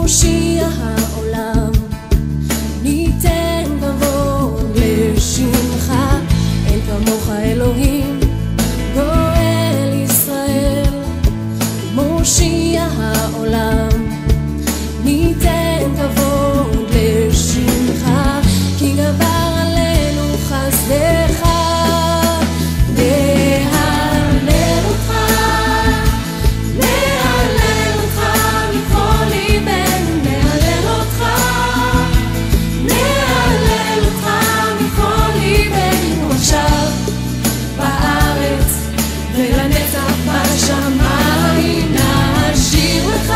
מושיע העולם, ניתן כבוד לשמך. אין כמוך אלוהים, גואל ישראל. מושיע העולם, ניתן כבוד לשמך, כי גבר עלינו חסדך. נהלל אותך, נהלל אותך מכל ליבנו, נהלל אותך, נהלל אותך מכל ליבנו, עכשיו בארץ ולנצח בשמיים. נשיר לך,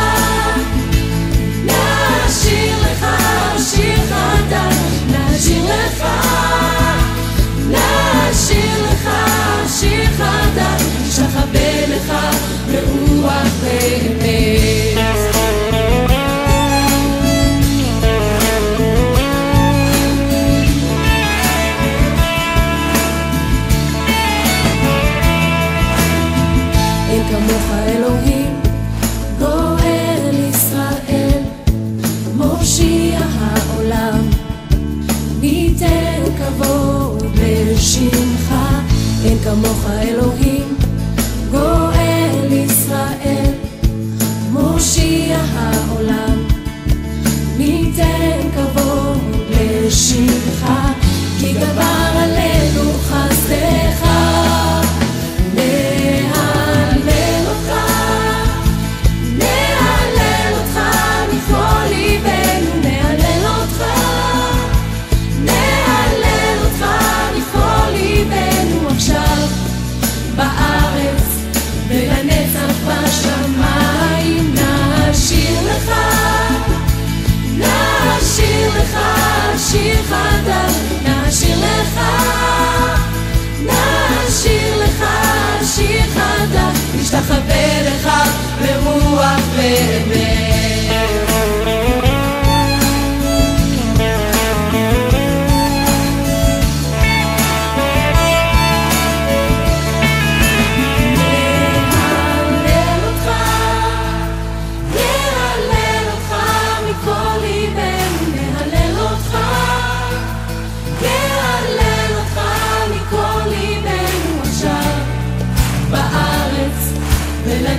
נשיר לך שיר חדש, נשיר לך, נשיר לך שיר חדש, נשתחווה לך ברוח ואמת. אין כמוך אלוהים, גואל ישראל. מושיע העולם, ניתן כבוד לשמך. אין כמוך אלוהים, גואל ישראל. מושיע העולם, ניתן כבוד לשמך, כי גבר עלינו חסדך. נהלל אותך, נהלל אותך מכל ליבנו, נהלל אותך, נהלל אותך מכל ליבנו, עכשיו בארץ ולנצח בשמיים. נשיר לך, נשיר לך שיר חדש, נשיר לך, נשיר לך שיר חדש, נשתחווה לך ברוח ואמת. La